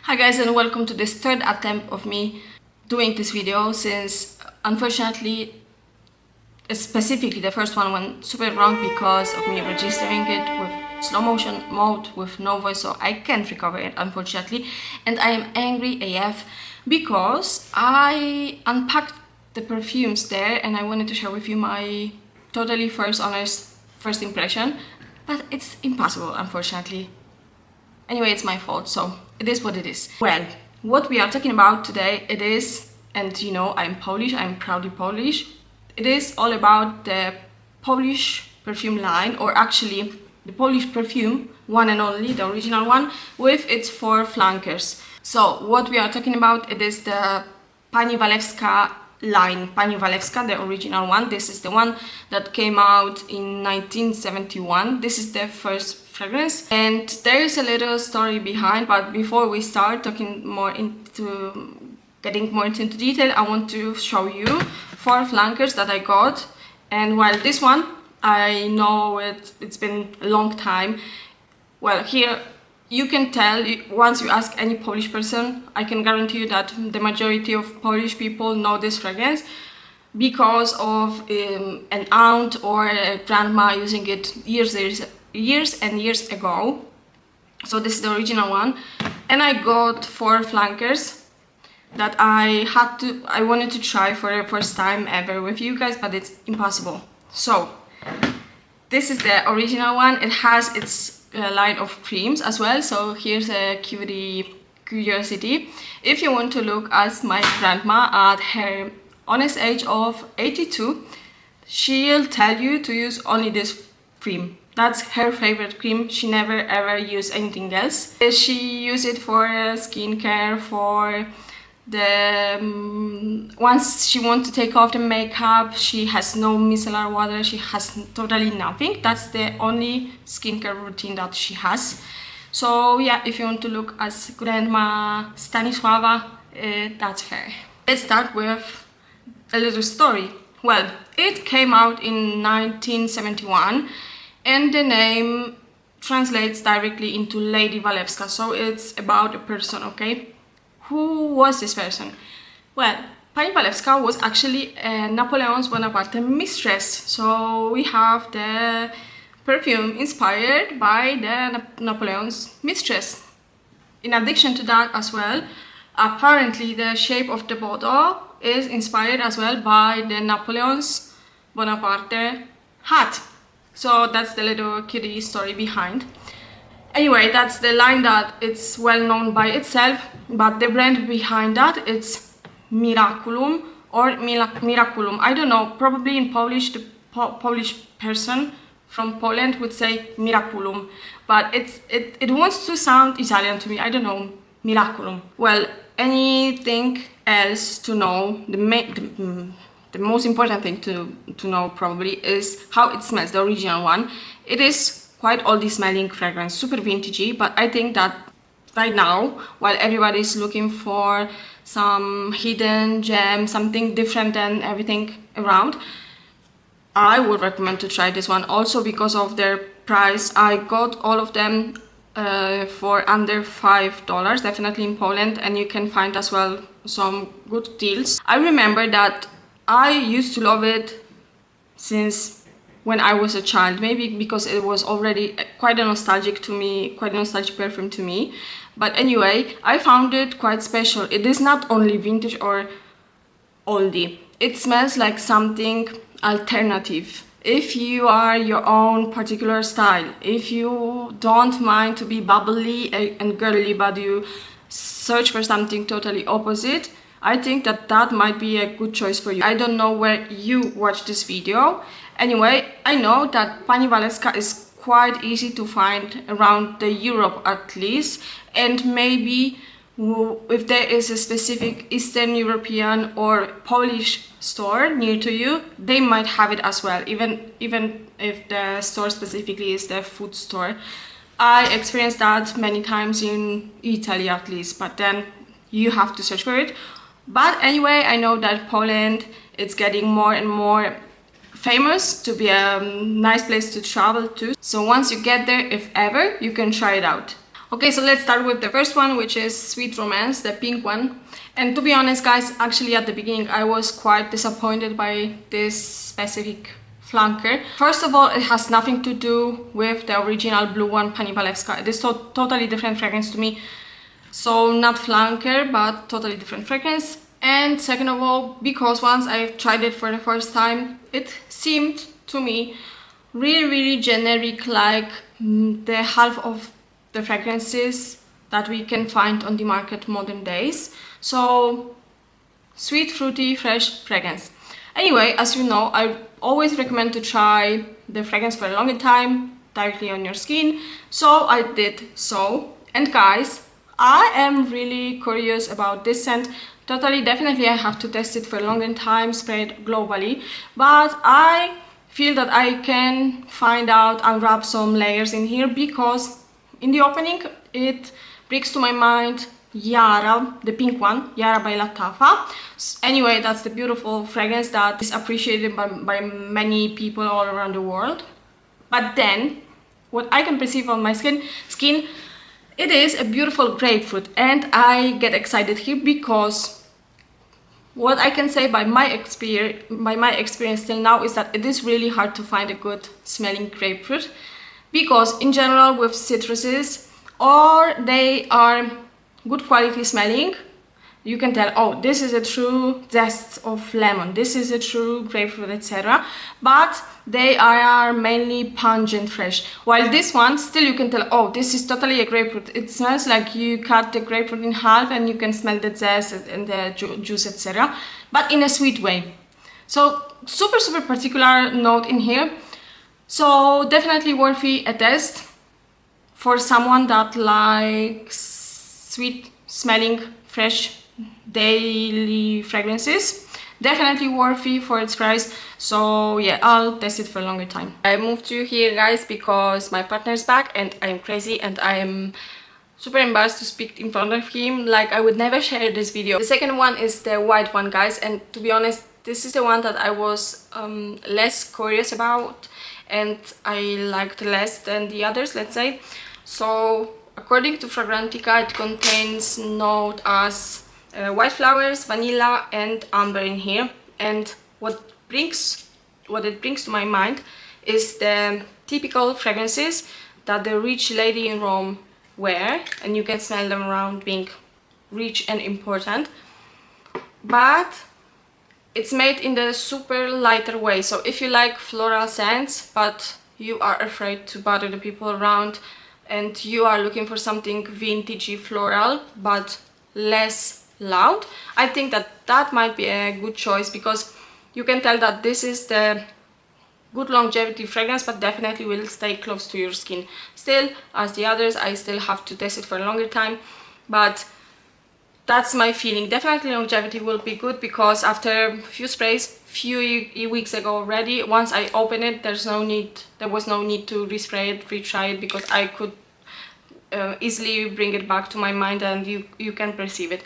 Hi guys, and welcome to this third attempt of me doing this video, since unfortunately, specifically the first one went super wrong because of me registering it with slow motion mode with no voice, so I can't recover it unfortunately. And I am angry AF because I unpacked the perfumes there and I wanted to share with you my totally honest first impression, but it's impossible unfortunately. Anyway, it's my fault, so it is what it is. Well, what we are talking about today, it is, and you know, I'm Polish, I'm proudly Polish. It is all about the Polish perfume line, or actually the Polish perfume, one and only, the original one, with its 4 flankers. So what we are talking about, it is the Pani Walewska line. Pani Walewska, the original one. This is the one that came out in 1971. This is the first fragrance, and there is a little story behind, but before we start getting more into detail, I want to show you 4 flankers that I got. And while this one, I know it's been a long time, well, here you can tell, once you ask any Polish person, I can guarantee you that the majority of Polish people know this fragrance because of an aunt or a grandma using it years and years ago. So this is the original one, and I got 4 flankers that I wanted to try for the first time ever with you guys, but it's impossible. So this is the original one. It has its line of creams as well, so here's a curiosity. If you want to look as my grandma at her honest age of 82, she'll tell you to use only this cream. That's her favorite cream. She never ever used anything else. She used it for skincare, for the once she wants to take off the makeup, she has no micellar water, she has totally nothing. That's the only skincare routine that she has. So yeah, if you want to look as Grandma Stanisława, that's her. Let's start with a little story. Well, it came out in 1971 and the name translates directly into Lady Walewska, so it's about a person, okay? Who was this person? Well, Pani Walewska was actually Napoleon Bonaparte's mistress. So we have the perfume inspired by the Napoleon's mistress. In addition to that as well, apparently the shape of the bottle is inspired as well by the Napoleon's Bonaparte hat. So that's the little kitty story behind. Anyway, that's the line that it's well known by itself, but the brand behind that, it's Miraculum or Miraculum. I don't know, probably in Polish, the Polish person from Poland would say Miraculum, but it wants to sound Italian to me. I don't know, Miraculum. Well, anything else to know, the most important thing to know probably is how it smells, the original one. It is quite oldie smelling fragrance, super vintagey, but I think that right now, while everybody's looking for some hidden gem, something different than everything around, I would recommend to try this one also because of their price. I got all of them for under $5, definitely in Poland, and you can find as well some good deals. I remember that I used to love it since when I was a child, maybe because it was already quite a nostalgic perfume to me. But anyway, I found it quite special. It is not only vintage or oldie. It smells like something alternative. If you are your own particular style, if you don't mind to be bubbly and girly, but you search for something totally opposite, I think that might be a good choice for you. I don't know where you watch this video. Anyway, I know that Pani Walewska is quite easy to find around the Europe at least, and maybe if there is a specific Eastern European or Polish store near to you, they might have it as well, even if the store specifically is the food store. I experienced that many times in Italy at least, but then you have to search for it. But anyway, I know that Poland, it's getting more and more famous to be a nice place to travel to. So once you get there, if ever, you can try it out. Okay, so let's start with the first one, which is Sweet Romance, the pink one. And to be honest, guys, actually at the beginning I was quite disappointed by this specific flanker. First of all, it has nothing to do with the original blue one, Pani Walewska. It is totally different fragrance to me. So not flanker, but totally different fragrance. And second of all, because once I tried it for the first time, it seemed to me really generic, like the half of the fragrances that we can find on the market modern days. So sweet, fruity, fresh fragrance. Anyway, as you know, I always recommend to try the fragrance for a longer time directly on your skin. So I did so. And guys, I am really curious about this scent. Totally, definitely I have to test it for a longer time, spray it globally. But I feel that I can find out, unwrap some layers in here, because in the opening it brings to my mind Yara, the pink one, Yara by Latafa. Anyway, that's the beautiful fragrance that is appreciated by many people all around the world. But then, what I can perceive on my skin, it is a beautiful grapefruit, and I get excited here because what I can say by my experience till now is that it is really hard to find a good smelling grapefruit, because in general with citruses, or they are good quality smelling, you can tell, oh, this is a true zest of lemon, this is a true grapefruit, etc. But they are mainly pungent fresh, while this one, still you can tell, oh, this is totally a grapefruit. It smells like you cut the grapefruit in half and you can smell the zest and the juice, etc., but in a sweet way. So super particular note in here. So definitely worthy a test for someone that likes sweet smelling fresh daily fragrances. Definitely worthy for its price. So yeah, I'll test it for a longer time. I moved to here, guys, because my partner's back and I'm crazy and I'm super embarrassed to speak in front of him. Like, I would never share this video. The second one is the white one, guys, and to be honest, this is the one that I was less curious about and I liked less than the others, let's say. So according to Fragrantica, it contains notes as white flowers, vanilla and amber in here. And what it brings to my mind is the typical fragrances that the rich lady in Rome wear, and you can smell them around being rich and important. But it's made in the super lighter way. So if you like floral scents but you are afraid to bother the people around and you are looking for something vintagey floral but less loud, I think that might be a good choice, because you can tell that this is the good longevity fragrance, but definitely will stay close to your skin. Still, as the others, I still have to test it for a longer time, but that's my feeling. Definitely longevity will be good, because after a few sprays, few weeks ago already, once I open it, there was no need to respray it, retry it, because I could easily bring it back to my mind and you can perceive it.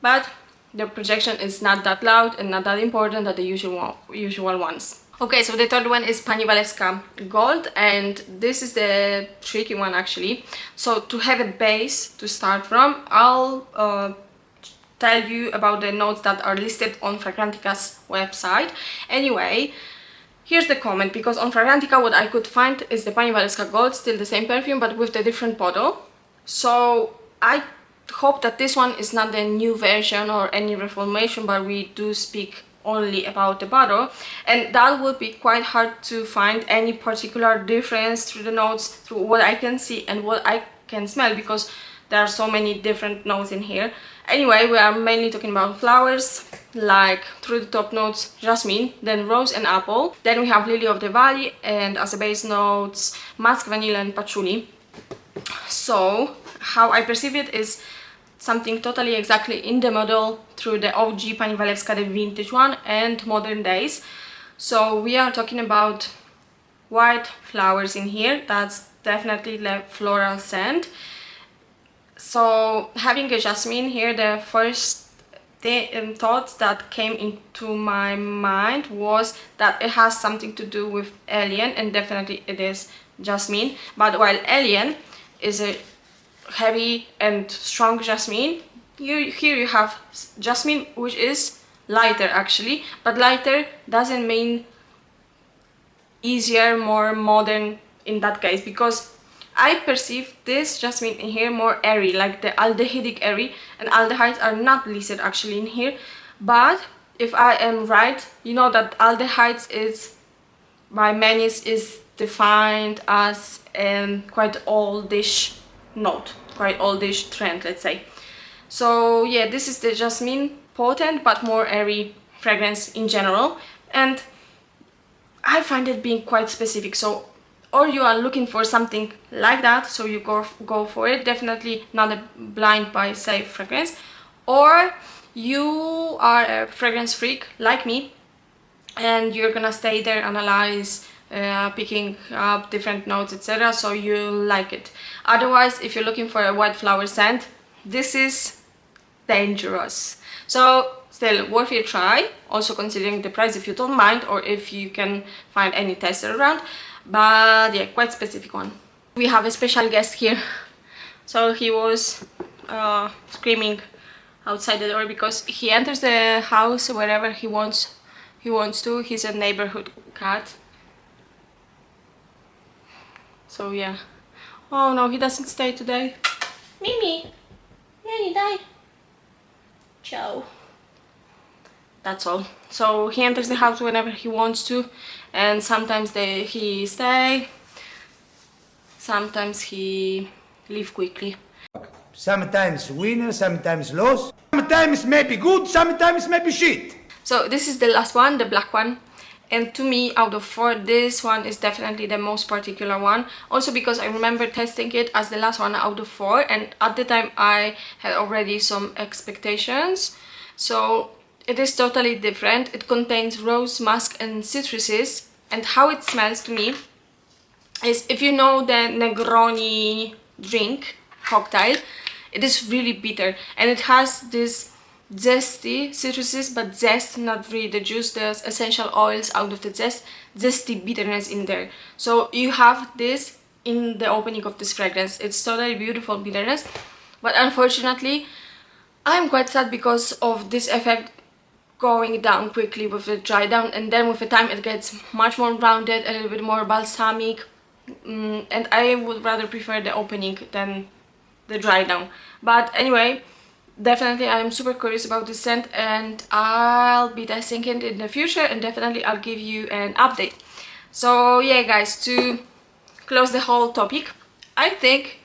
But the projection is not that loud and not that important as the usual ones. Okay, so the third one is Pani Walewska Gold, and this is the tricky one actually. So to have a base to start from, I'll tell you about the notes that are listed on Fragrantica's website. Anyway, here's the comment, because on Fragrantica what I could find is the Pani Walewska Gold, still the same perfume but with the different bottle. So I hope that this one is not the new version or any reformation, but we do speak only about the bottle, and that would be quite hard to find any particular difference through the notes, through what I can see and what I can smell, because there are so many different notes in here. Anyway, we are mainly talking about flowers, like through the top notes jasmine, then rose and apple, then we have lily of the valley, and as a base notes musk, vanilla and patchouli. So how I perceive it is something totally exactly in the model through the OG Pani Walewska, the vintage one, and modern days. So we are talking about white flowers in here. That's definitely the floral scent. So having a jasmine here, the first thought that came into my mind was that it has something to do with alien, and definitely it is jasmine. But while alien is a heavy and strong jasmine. Here you have jasmine, which is lighter actually, but lighter doesn't mean easier, more modern in that case, because I perceive this jasmine in here more airy, like the aldehydic airy, and aldehydes are not listed actually in here. But if I am right, you know that aldehydes is by many is defined as quite oldish note, quite oldish trend, let's say. So yeah, this is the jasmine, potent but more airy fragrance in general, and I find it being quite specific. So or you are looking for something like that, so you go for it. Definitely not a blind buy safe fragrance. Or you are a fragrance freak like me and you're gonna stay there, analyze, picking up different notes, etc., so you like it. Otherwise, if you're looking for a white flower scent, this is dangerous. So still worth a try, also considering the price if you don't mind, or if you can find any tester around. But yeah, quite specific one. We have a special guest here, so he was screaming outside the door because he enters the house wherever he wants to. He's a neighborhood cat, so yeah. Oh no, he doesn't stay today. Mimi, Nanny, die. Ciao. That's all. So he enters the house whenever he wants to, and sometimes he stay, sometimes he leave quickly. Sometimes winner, sometimes loss, sometimes maybe good, sometimes maybe shit. So this is the last one, the black one, and to me, out of 4, this one is definitely the most particular one. Also because I remember testing it as the last one out of 4, and at the time I had already some expectations. So it is totally different. It contains rose, musk and citruses, and how it smells to me is, if you know the Negroni drink cocktail, it is really bitter and it has this zesty citruses, but zest, not really the juice, the essential oils out of the zesty bitterness in there. So you have this in the opening of this fragrance. It's totally beautiful bitterness, but unfortunately I'm quite sad because of this effect going down quickly with the dry down, and then with the time it gets much more rounded, a little bit more balsamic, and I would rather prefer the opening than the dry down. But anyway, definitely I'm super curious about this scent and I'll be testing it in the future, and definitely I'll give you an update. So yeah guys, to close the whole topic, I think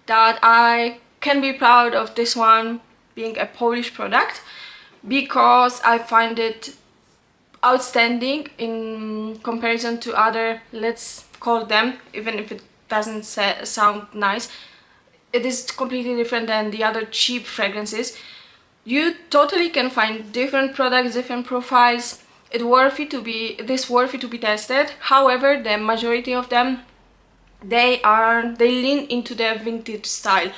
that I can be proud of this one being a Polish product, because I find it outstanding in comparison to other, let's call them, even if it doesn't sound nice, it is completely different than the other cheap fragrances. You totally can find different products, different profiles. It is worthy to be tested. However, the majority of them, they lean into the vintage style.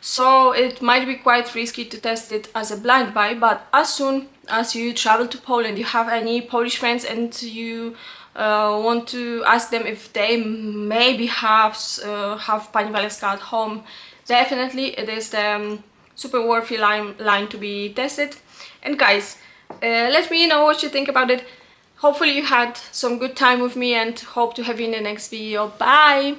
So it might be quite risky to test it as a blind buy, but as soon as you travel to Poland, you have any Polish friends and you want to ask them if they maybe have Pani Walewska at home, definitely it is the super worthy line to be tested. And guys, let me know what you think about it. Hopefully you had some good time with me and hope to have you in the next video. Bye!